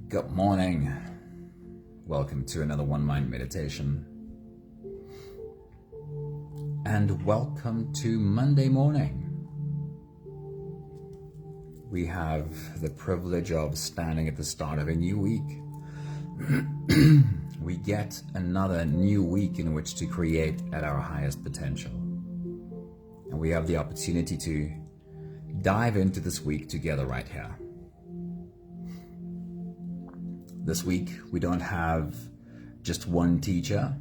Good morning. Welcome to another One Mind meditation. And welcome to Monday morning. We have the privilege of standing at the start of a new week. We get another new week in which to create at our highest potential. And we have the opportunity to dive into this week together right here. This week, we don't have just one teacher,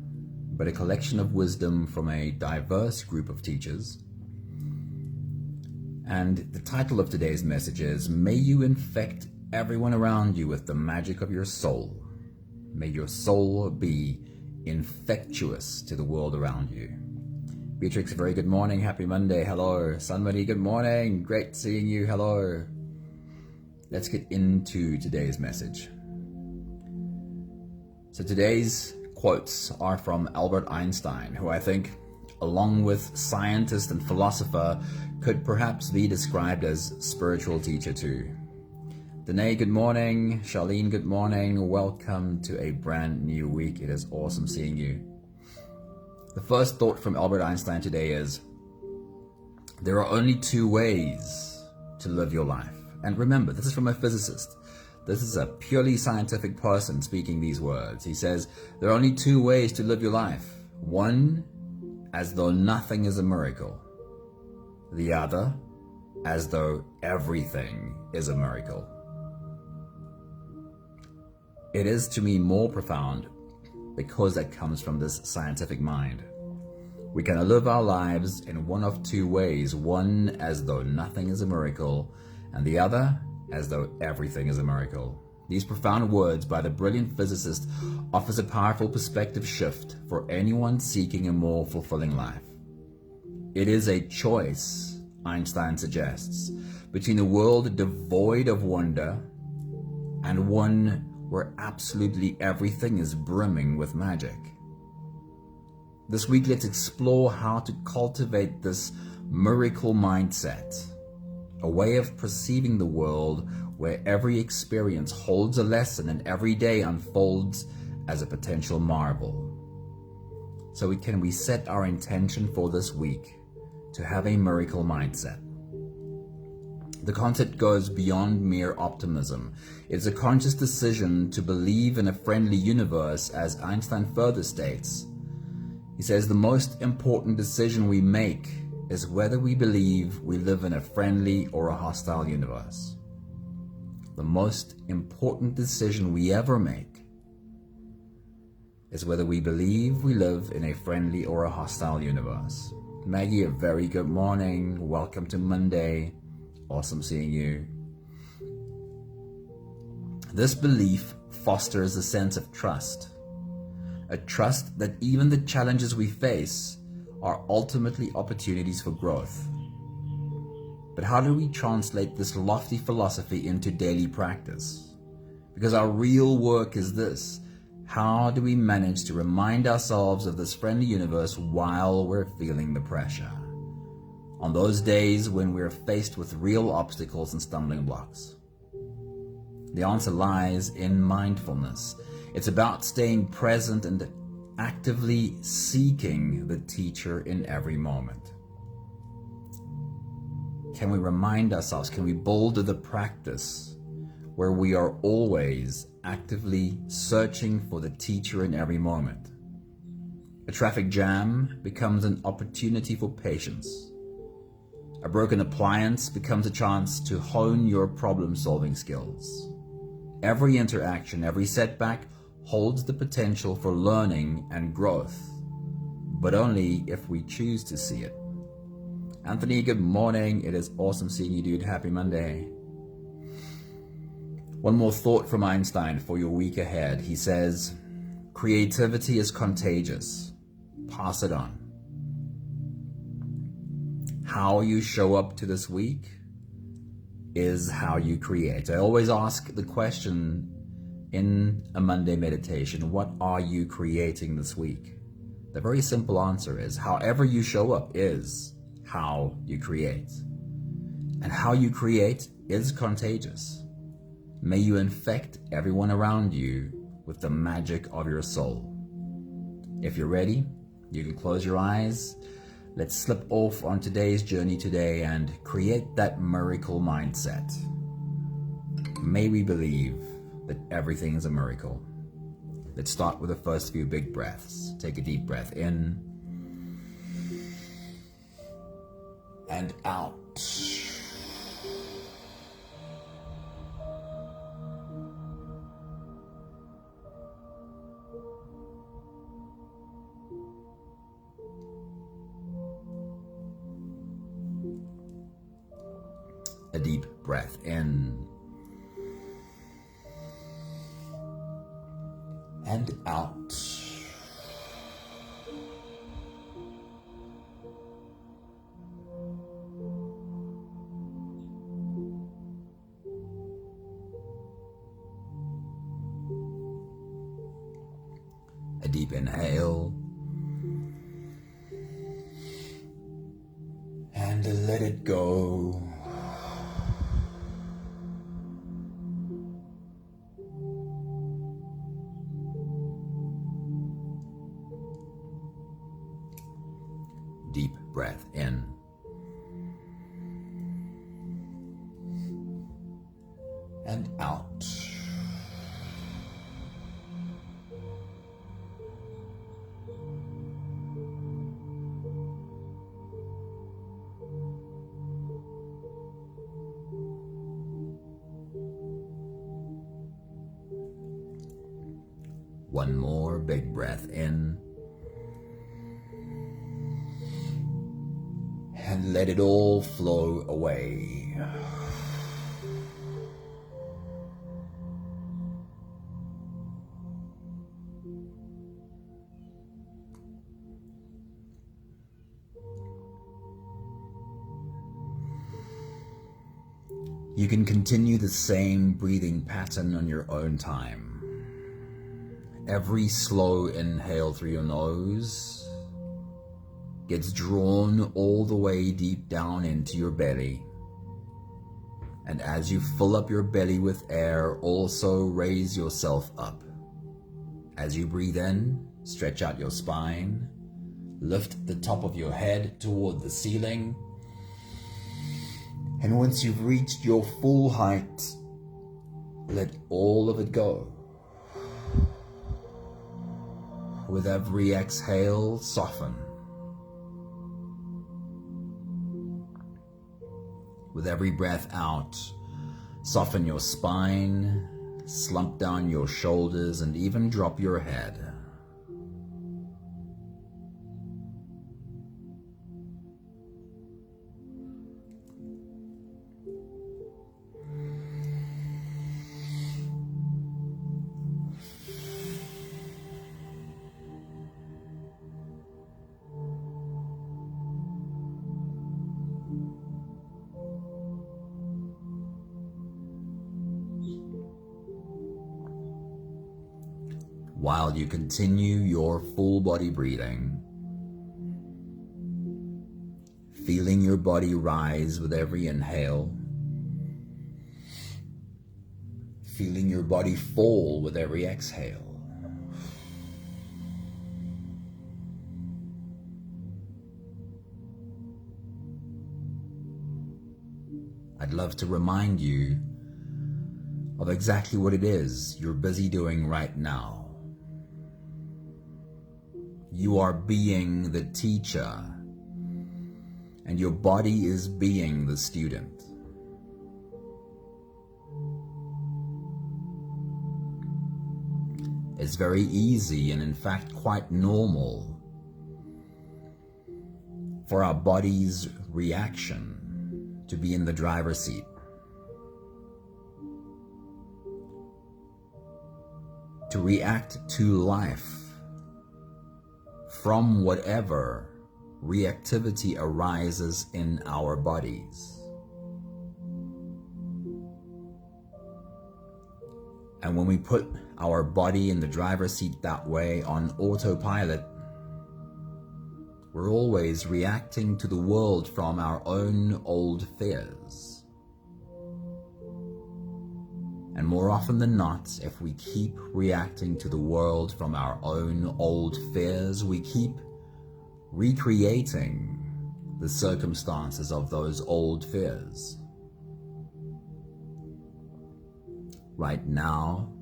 but a collection of wisdom from a diverse group of teachers. And the title of today's message is, May you infect everyone around you with the magic of your soul. May your soul be infectious to the world around you. Beatrix, very good morning. Happy Monday. Hello. Sunmari, good morning. Great seeing you. Hello. Let's get into today's message. So today's quotes are from Albert Einstein, who I think, along with scientist and philosopher, could perhaps be described as spiritual teacher too. Danae, good morning. Charlene, good morning. Welcome to a brand new week. It is awesome seeing you. The first thought from Albert Einstein today is, there are only two ways to live your life. And remember, this is from a physicist. This is a purely scientific person speaking these words. He says, there are only two ways to live your life. One, as though nothing is a miracle. The other, as though everything is a miracle. It is to me more profound because that comes from this scientific mind. We can live our lives in one of two ways. One, as though nothing is a miracle, and the other, as though everything is a miracle. These profound words by the brilliant physicist offers a powerful perspective shift for anyone seeking a more fulfilling life. It is a choice, Einstein suggests, between a world devoid of wonder and one where absolutely everything is brimming with magic. This week, let's explore how to cultivate this miracle mindset. A way of perceiving the world where every experience holds a lesson and every day unfolds as a potential marvel. So we set our intention for this week to have a miracle mindset. The concept goes beyond mere optimism. It's a conscious decision to believe in a friendly universe, as Einstein further states. He says the most important decision we make is whether we believe we live in a friendly or a hostile universe. The most important decision we ever make is whether we believe we live in a friendly or a hostile universe. Maggie, a very good morning. Welcome to Monday. Awesome seeing you. This belief fosters a sense of trust. A trust that even the challenges we face are ultimately opportunities for growth. But how do we translate this lofty philosophy into daily practice? Because our real work is this. How do we manage to remind ourselves of this friendly universe while we're feeling the pressure? On those days when we're faced with real obstacles and stumbling blocks? The answer lies in mindfulness. It's about staying present and actively seeking the teacher in every moment. Can we remind ourselves, can we boulder the practice where we are always actively searching for the teacher in every moment? A traffic jam becomes an opportunity for patience. A broken appliance becomes a chance to hone your problem-solving skills. Every interaction, every setback holds the potential for learning and growth, but only if we choose to see it. Anthony, good morning. It is awesome seeing you, dude. Happy Monday. One more thought from Einstein for your week ahead. He says, creativity is contagious. Pass it on. How you show up to this week is how you create. I always ask the question in a Monday meditation, what are you creating this week? The very simple answer is, however you show up is how you create. And how you create is contagious. May you infect everyone around you with the magic of your soul. If you're ready, you can close your eyes. Let's slip off on today's journey today and create that miracle mindset. May we believe that everything is a miracle. Let's start with the first few big breaths. Take a deep breath in and out. A deep breath in and out. A deep inhale and let it go. Deep breath in and out. One more big breath in. And let it all flow away. You can continue the same breathing pattern on your own time. Every slow inhale through your nose gets drawn all the way deep down into your belly. And as you fill up your belly with air, also raise yourself up. As you breathe in, stretch out your spine, lift the top of your head toward the ceiling. And once you've reached your full height, let all of it go. With every exhale, soften. With every breath out, soften your spine, slump down your shoulders, and even drop your head. While you continue your full body breathing, feeling your body rise with every inhale, feeling your body fall with every exhale. I'd love to remind you of exactly what it is you're busy doing right now. You are being the teacher, and your body is being the student. It's very easy and in fact quite normal for our body's reaction to be in the driver's seat. To react to life from whatever reactivity arises in our bodies. And when we put our body in the driver's seat that way on autopilot, we're always reacting to the world from our own old fears. And more often than not, if we keep reacting to the world from our own old fears, we keep recreating the circumstances of those old fears. Right now,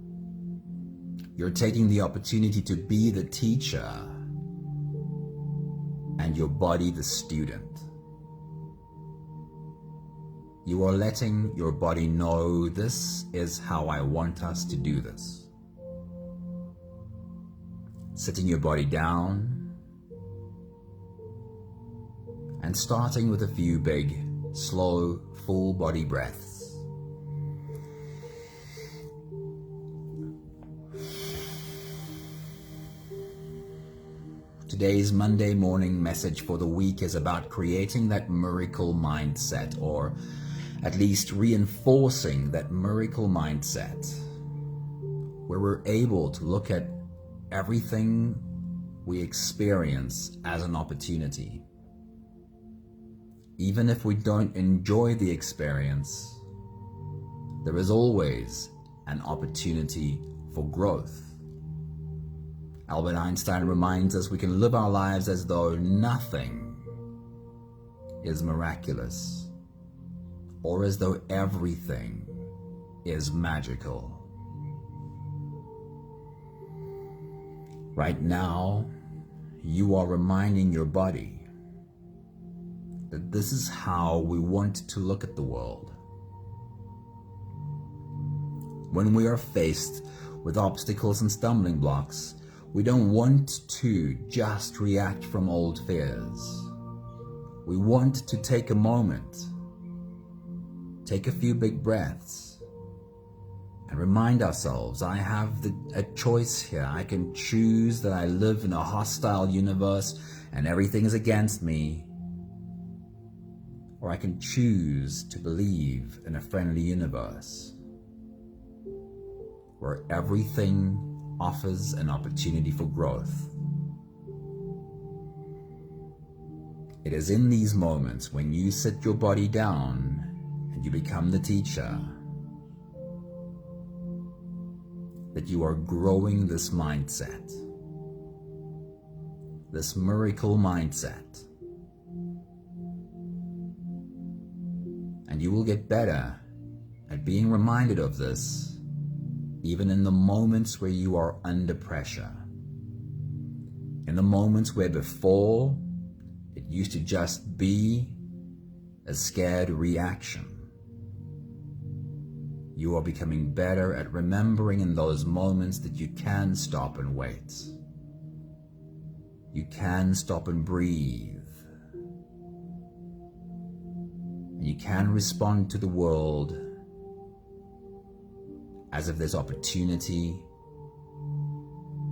you're taking the opportunity to be the teacher and your body the student. You are letting your body know, this is how I want us to do this. Sitting your body down and starting with a few big, slow, full body breaths. Today's Monday morning message for the week is about creating that miracle mindset, or at least reinforcing that miracle mindset, where we're able to look at everything we experience as an opportunity. Even if we don't enjoy the experience, there is always an opportunity for growth. Albert Einstein reminds us we can live our lives as though nothing is miraculous, or as though everything is magical. Right now, you are reminding your body that this is how we want to look at the world. When we are faced with obstacles and stumbling blocks, we don't want to just react from old fears. We want to take a moment, take a few big breaths, and remind ourselves, I have a choice here. I can choose that I live in a hostile universe and everything is against me, or I can choose to believe in a friendly universe where everything offers an opportunity for growth. It is in these moments when you sit your body down and you become the teacher that you are growing this mindset, this miracle mindset. And you will get better at being reminded of this, even in the moments where you are under pressure. In the moments where before it used to just be a scared reaction. You are becoming better at remembering in those moments that you can stop and wait. You can stop and breathe. And you can respond to the world as if there's opportunity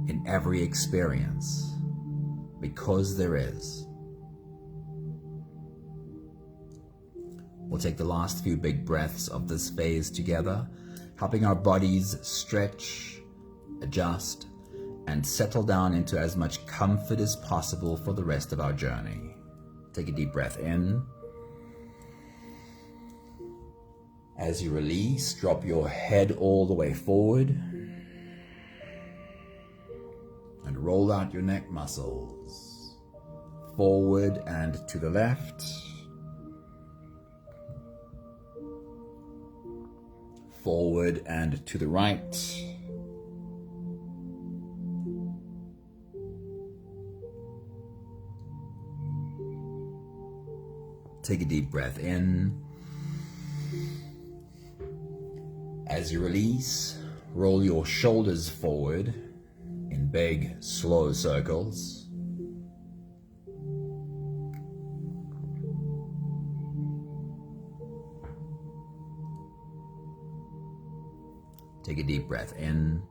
in every experience, because there is. We'll take the last few big breaths of this phase together, helping our bodies stretch, adjust, and settle down into as much comfort as possible for the rest of our journey. Take a deep breath in. As you release, drop your head all the way forward and roll out your neck muscles forward and to the left, forward and to the right, take a deep breath in. As you release, roll your shoulders forward in big, slow circles. Take a deep breath in.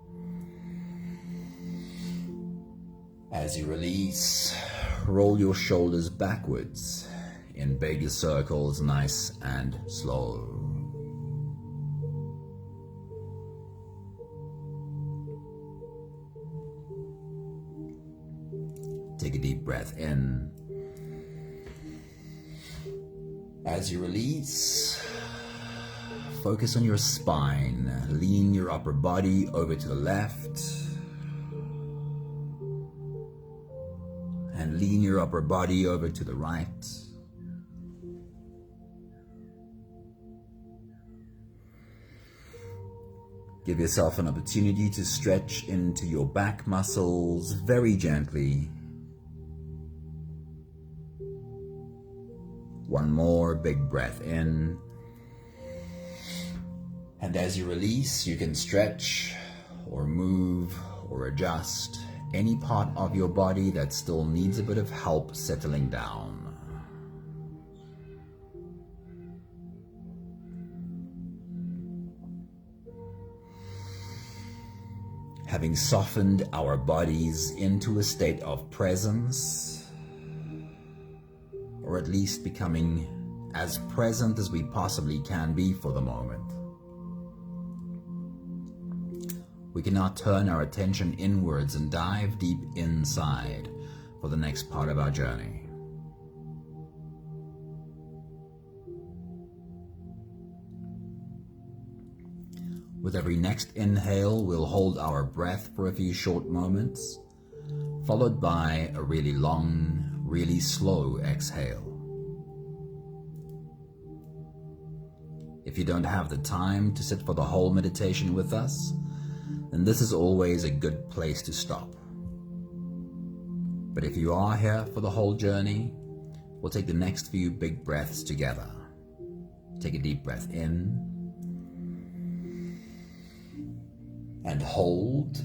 As you release, roll your shoulders backwards in big circles, nice and slow. Take a deep breath in. As you release, focus on your spine. Lean your upper body over to the left. And lean your upper body over to the right. Give yourself an opportunity to stretch into your back muscles very gently. One more big breath in. And as you release, you can stretch or move or adjust any part of your body that still needs a bit of help settling down. Having softened our bodies into a state of presence, or at least becoming as present as we possibly can be for the moment, we can now turn our attention inwards and dive deep inside for the next part of our journey. With every next inhale, we'll hold our breath for a few short moments, followed by a really long, really slow exhale. If you don't have the time to sit for the whole meditation with us, then this is always a good place to stop. But if you are here for the whole journey, we'll take the next few big breaths together. Take a deep breath in and hold.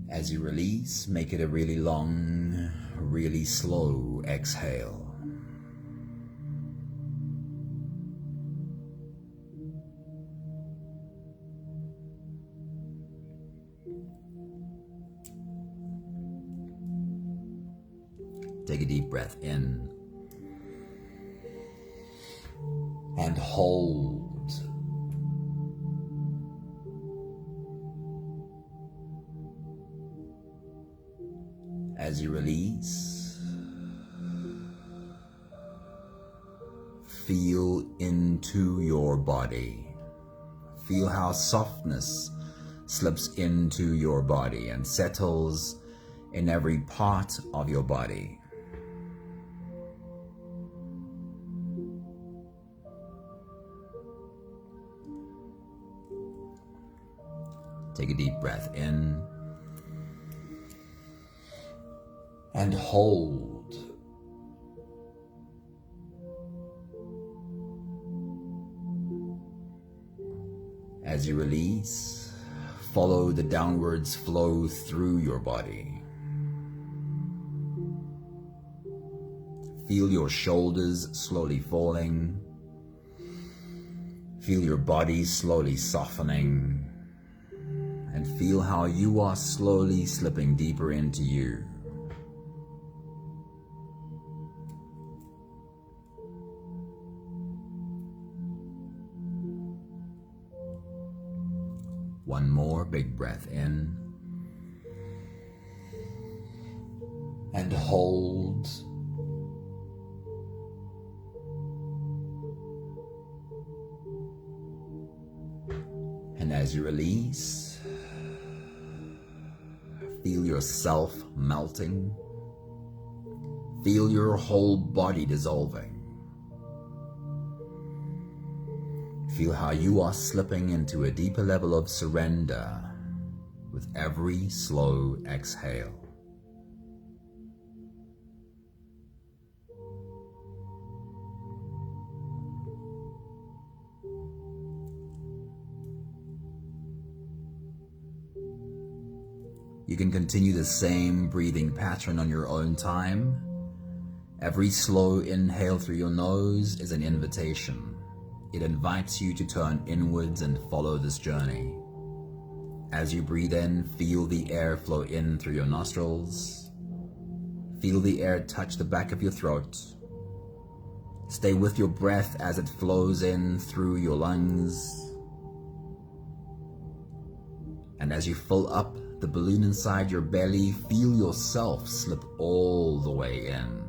As you release, make it a really long, really slow exhale. Take a deep breath in and hold. As you release, feel into your body. Feel how softness slips into your body and settles in every part of your body. Take a deep breath in and hold. As you release, follow the downwards flow through your body. Feel your shoulders slowly falling. Feel your body slowly softening. And feel how you are slowly slipping deeper into you. One more big breath in and hold. And as you release, feel yourself melting. Feel your whole body dissolving. Feel how you are slipping into a deeper level of surrender with every slow exhale. You can continue the same breathing pattern on your own time. Every slow inhale through your nose is an invitation. It invites you to turn inwards and follow this journey. As you breathe in, feel the air flow in through your nostrils. Feel the air touch the back of your throat. Stay with your breath as it flows in through your lungs. And as you fill up the balloon inside your belly, feel yourself slip all the way in.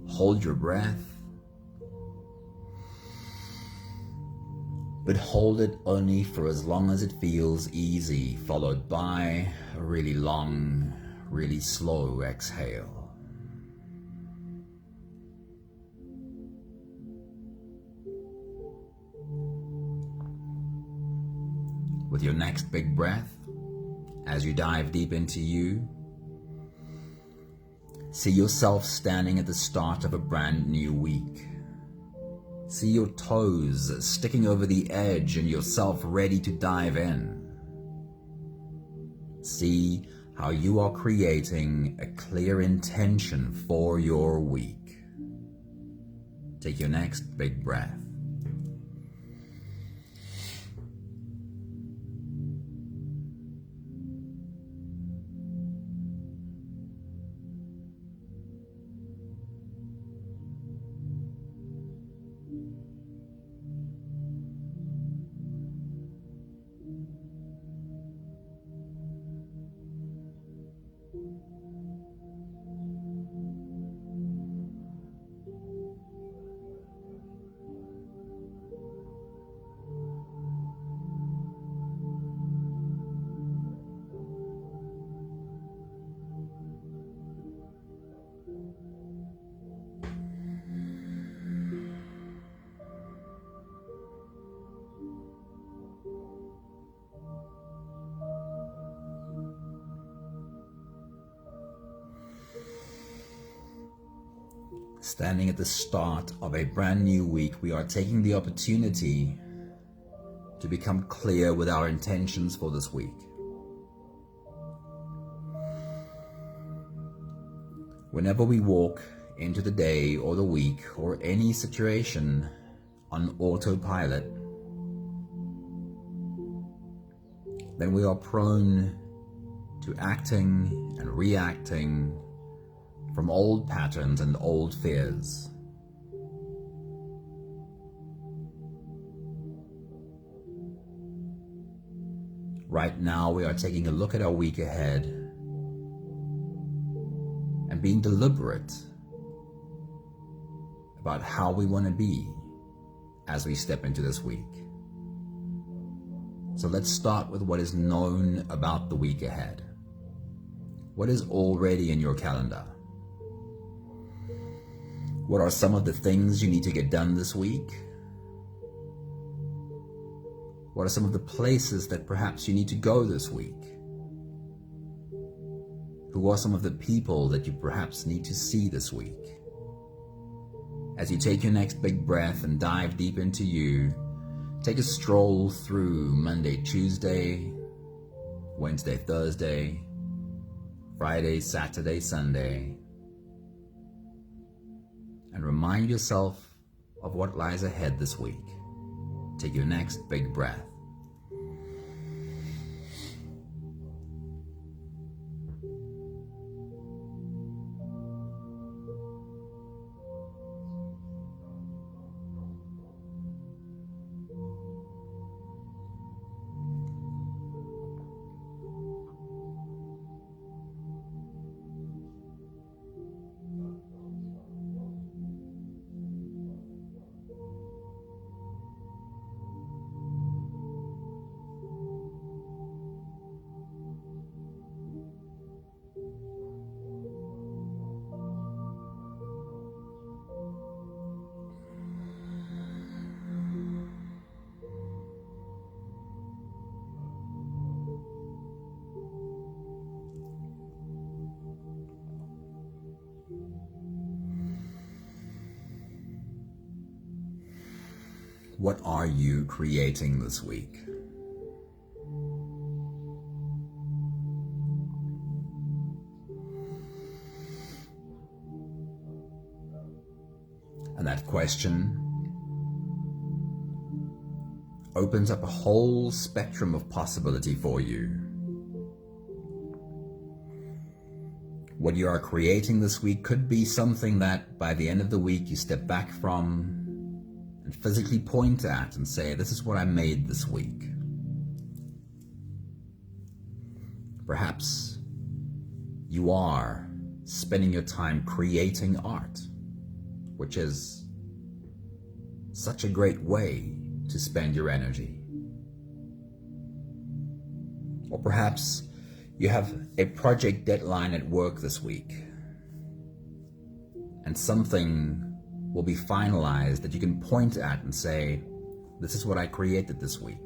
Hold your breath, but hold it only for as long as it feels easy, followed by a really long, really slow exhale. With your next big breath, as you dive deep into you, see yourself standing at the start of a brand new week. See your toes sticking over the edge and yourself ready to dive in. See how you are creating a clear intention for your week. Take your next big breath. Standing at the start of a brand new week, we are taking the opportunity to become clear with our intentions for this week. Whenever we walk into the day or the week or any situation on autopilot, then we are prone to acting and reacting from old patterns and old fears. Right now, we are taking a look at our week ahead and being deliberate about how we want to be as we step into this week. So let's start with what is known about the week ahead. What is already in your calendar? What are some of the things you need to get done this week? What are some of the places that perhaps you need to go this week? Who are some of the people that you perhaps need to see this week? As you take your next big breath and dive deep into you, take a stroll through Monday, Tuesday, Wednesday, Thursday, Friday, Saturday, Sunday, and remind yourself of what lies ahead this week. Take your next big breath. What are you creating this week? And that question opens up a whole spectrum of possibility for you. What you are creating this week could be something that by the end of the week you step back from and physically point at and say, this is what I made this week. Perhaps you are spending your time creating art, which is such a great way to spend your energy. Or perhaps you have a project deadline at work this week, and something will be finalized that you can point at and say, this is what I created this week.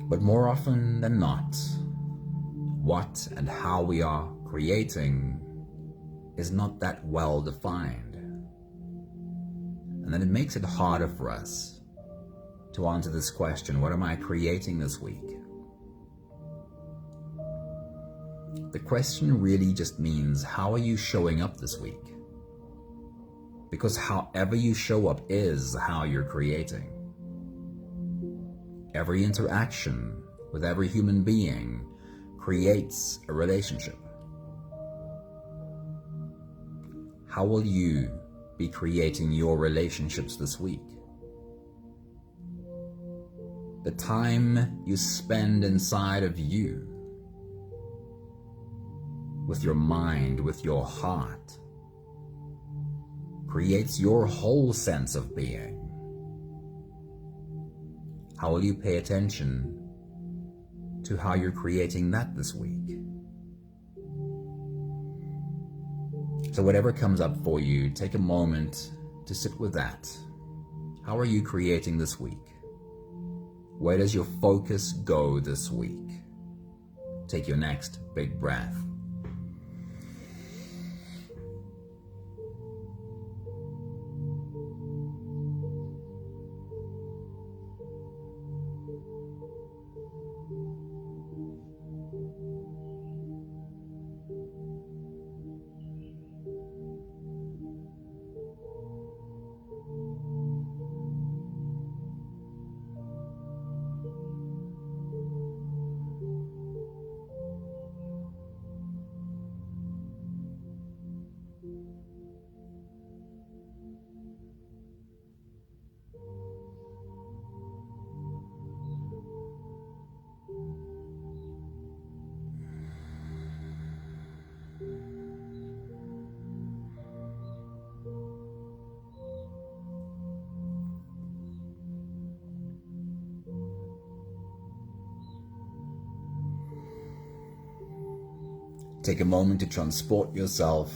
But more often than not, what and how we are creating is not that well defined. And then it makes it harder for us to answer this question, what am I creating this week? The question really just means, how are you showing up this week? Because however you show up is how you're creating. Every interaction with every human being creates a relationship. How will you be creating your relationships this week? The time you spend inside of you, with your mind, with your heart, creates your whole sense of being. How will you pay attention to how you're creating that this week? So whatever comes up for you, take a moment to sit with that. How are you creating this week? Where does your focus go this week? Take your next big breath. Take a moment to transport yourself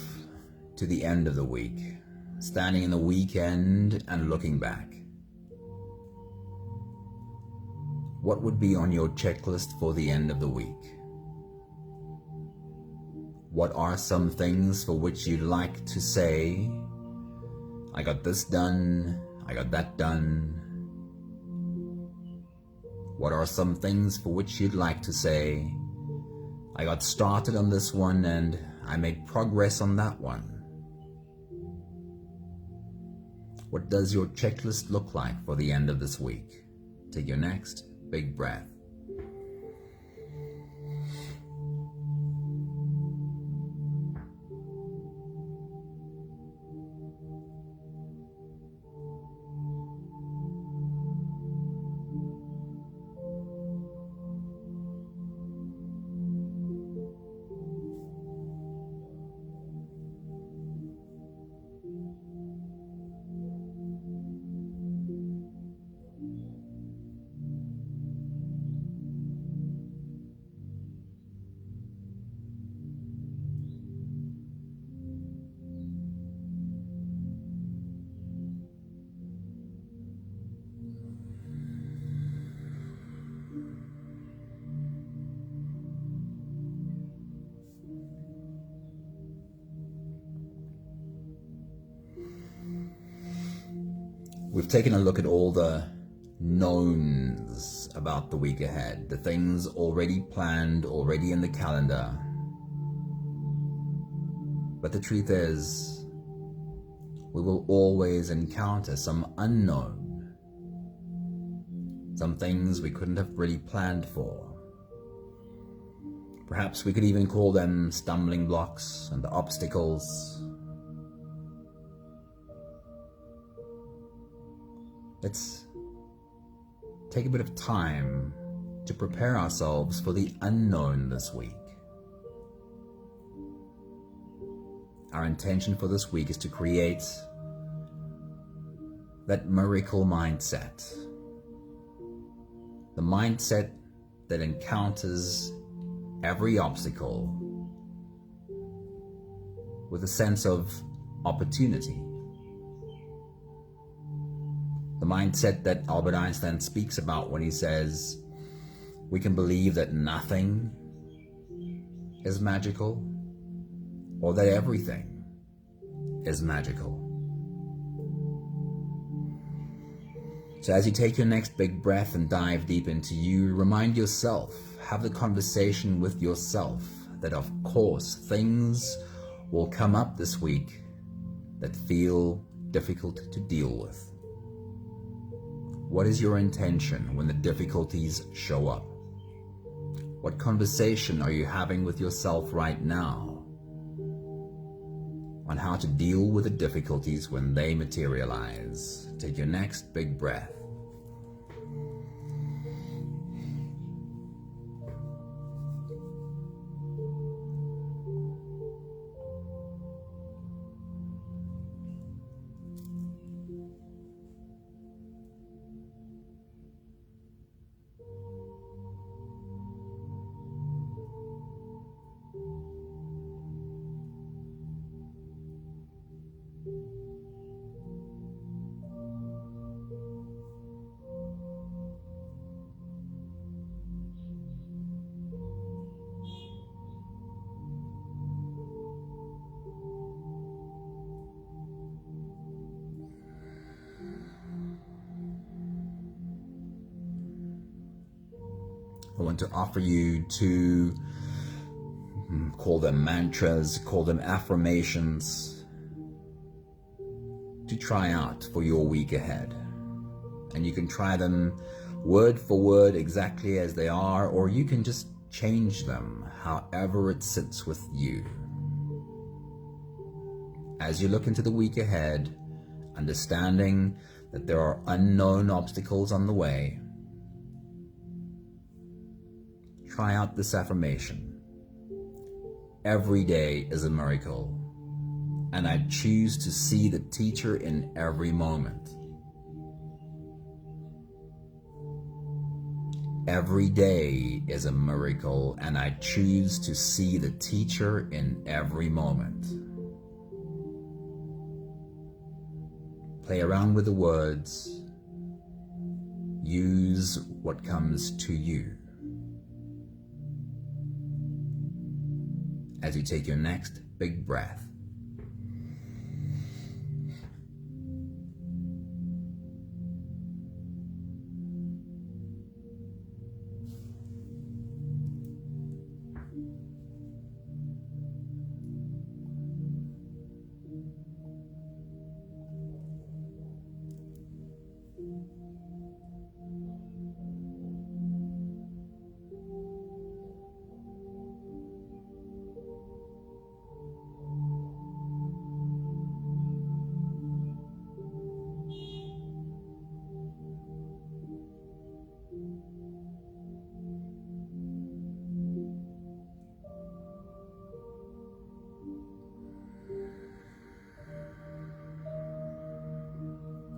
to the end of the week, standing in the weekend and looking back. What would be on your checklist for the end of the week? What are some things for which you'd like to say, I got this done, I got that done? What are some things for which you'd like to say, I got started on this one and I made progress on that one? What does your checklist look like for the end of this week? Take your next big breath. We've taken a look at all the knowns about the week ahead, the things already planned, already in the calendar. But the truth is, we will always encounter some unknown, some things we couldn't have really planned for. Perhaps we could even call them stumbling blocks and obstacles. Let's take a bit of time to prepare ourselves for the unknown this week. Our intention for this week is to create that miracle mindset. The mindset that encounters every obstacle with a sense of opportunity. The mindset that Albert Einstein speaks about when he says, we can believe that nothing is magical or that everything is magical. So as you take your next big breath and dive deep into you, remind yourself, have the conversation with yourself that of course things will come up this week that feel difficult to deal with. What is your intention when the difficulties show up? What conversation are you having with yourself right now on how to deal with the difficulties when they materialize? Take your next big breath. I want to offer you two, call them mantras, call them affirmations, to try out for your week ahead. And you can try them word for word exactly as they are, or you can just change them however it sits with you. As you look into the week ahead, understanding that there are unknown obstacles on the way, try out this affirmation. Every day is a miracle, and I choose to see the teacher in every moment. Every day is a miracle, and I choose to see the teacher in every moment. Play around with the words. Use what comes to you. As you take your next big breath.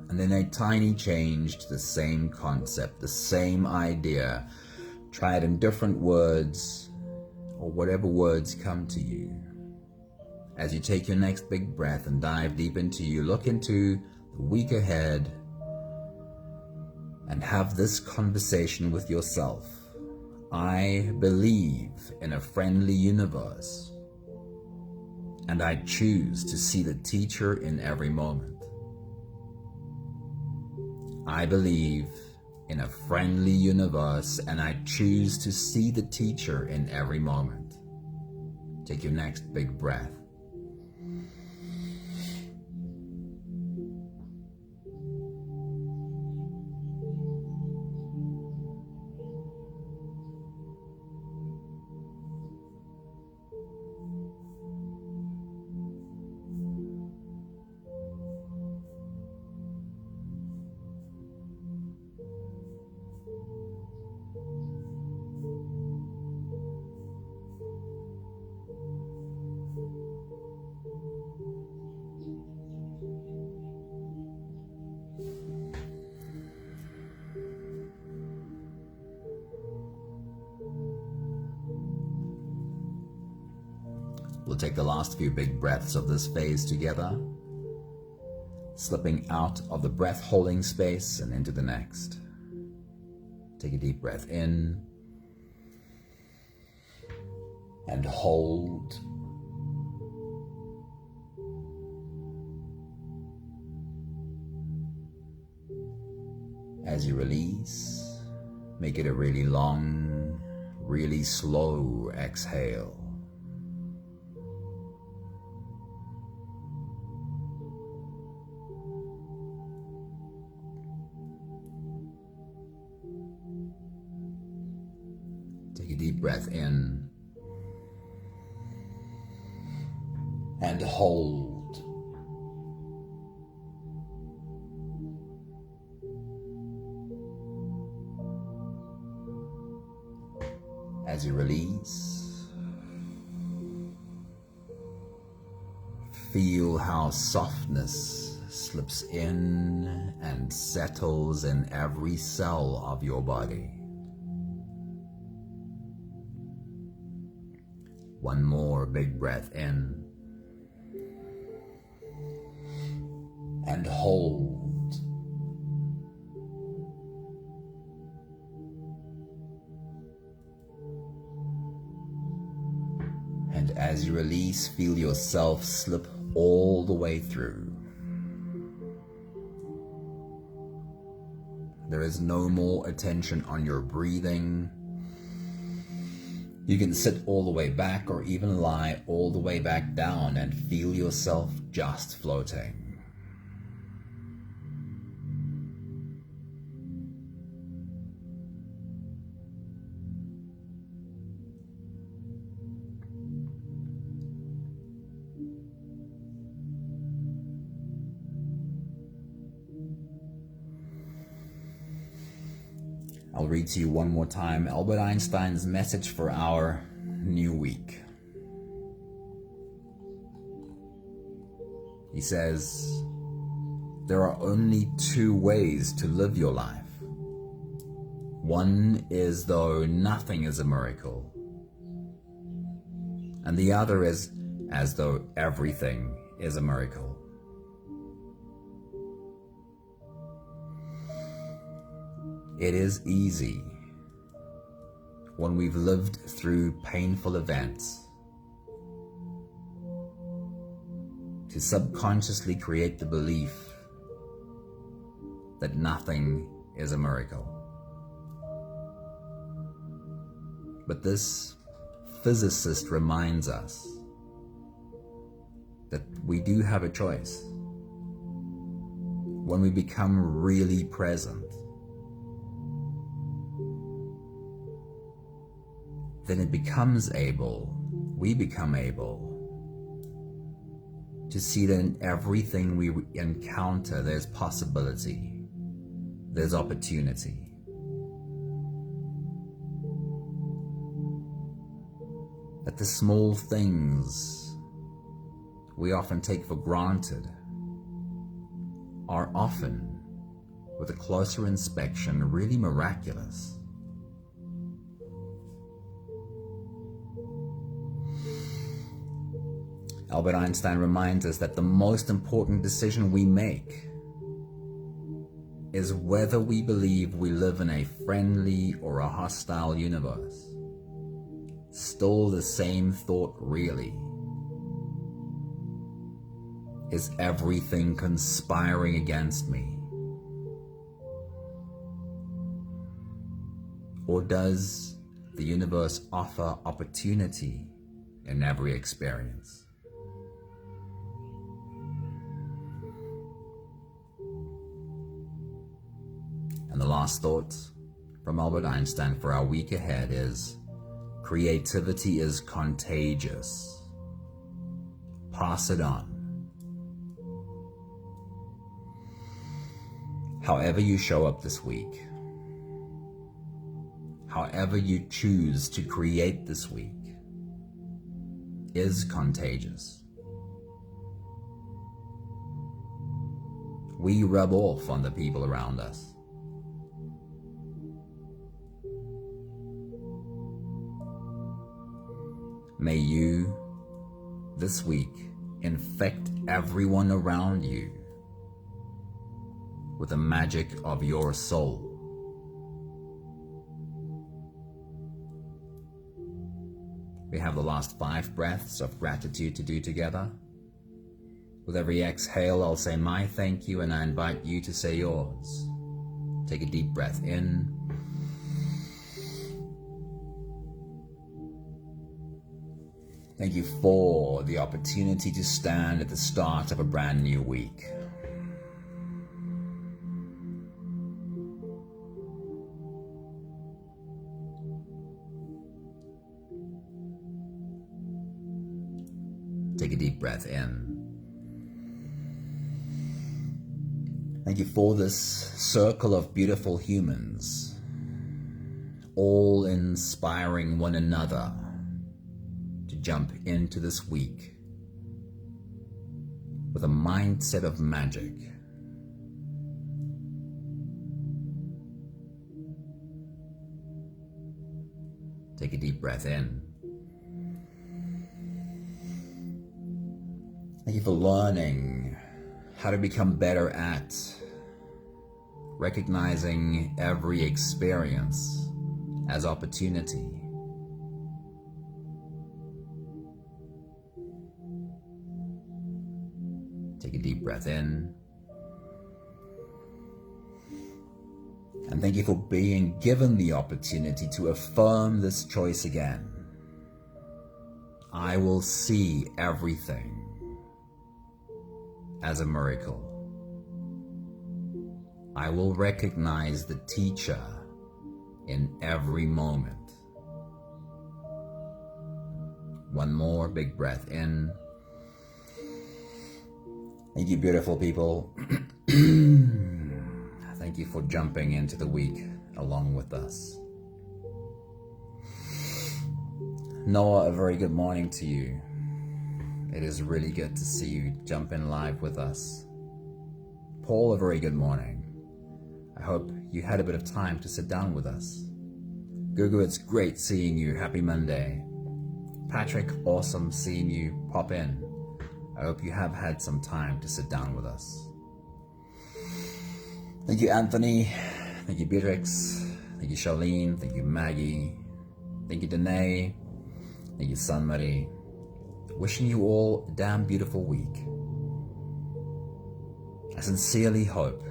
And then a tiny change to the same concept, the same idea. Try it in different words, or whatever words come to you. As you take your next big breath and dive deep into you, look into the week ahead and have this conversation with yourself. I believe in a friendly universe, and I choose to see the teacher in every moment. I believe in a friendly universe, and I choose to see the teacher in every moment. Take your next big breath. We'll take the last few big breaths of this phase together, slipping out of the breath holding space and into the next. Take a deep breath in and hold. As you release, make it a really long, really slow exhale. Take a deep breath in and hold. As you release, feel how softness slips in and settles in every cell of your body. One more big breath in and hold. And as you release, feel yourself slip all the way through. There is no more attention on your breathing. You can sit all the way back or even lie all the way back down and feel yourself just floating. I'll read to you one more time Albert Einstein's message for our new week. He says, there are only two ways to live your life. One is though nothing is a miracle, and the other is as though everything is a miracle. It is easy when we've lived through painful events to subconsciously create the belief that nothing is a miracle. But this physicist reminds us that we do have a choice. When we become really present, then we become able to see that in everything we encounter, there's possibility, there's opportunity. That the small things we often take for granted are often, with a closer inspection, really miraculous. Albert Einstein reminds us that the most important decision we make is whether we believe we live in a friendly or a hostile universe. Still the same thought, really. Is everything conspiring against me? Or does the universe offer opportunity in every experience? And the last thought from Albert Einstein for our week ahead is, creativity is contagious. Pass it on. However you show up this week, however you choose to create this week, is contagious. We rub off on the people around us. May you this week infect everyone around you with the magic of your soul. We have the last 5 breaths of gratitude to do together. With every exhale, I'll say my thank you, and I invite you to say yours. Take a deep breath in. Thank you for the opportunity to stand at the start of a brand new week. Take a deep breath in. Thank you for this circle of beautiful humans, all inspiring one another to jump into this week with a mindset of magic. Take a deep breath in. Thank you for learning how to become better at recognizing every experience as opportunity. Take a deep breath in. And thank you for being given the opportunity to affirm this choice again. I will see everything as a miracle. I will recognize the teacher in every moment. One more big breath in. Thank you, beautiful people. Thank you for jumping into the week along with us. Noah, a very good morning to you. It is really good to see you jump in live with us. Paul, a very good morning. I hope you had a bit of time to sit down with us. Gugu, it's great seeing you. Happy Monday. Patrick, awesome seeing you pop in. I hope you have had some time to sit down with us. Thank you, Anthony. Thank you, Beatrix. Thank you, Charlene. Thank you, Maggie. Thank you, Danae. Thank you, Sunmarie. Wishing you all a damn beautiful week. I sincerely hope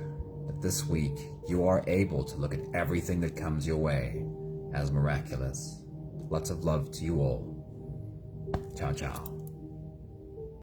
that this week you are able to look at everything that comes your way as miraculous. Lots of love to you all. Ciao, ciao.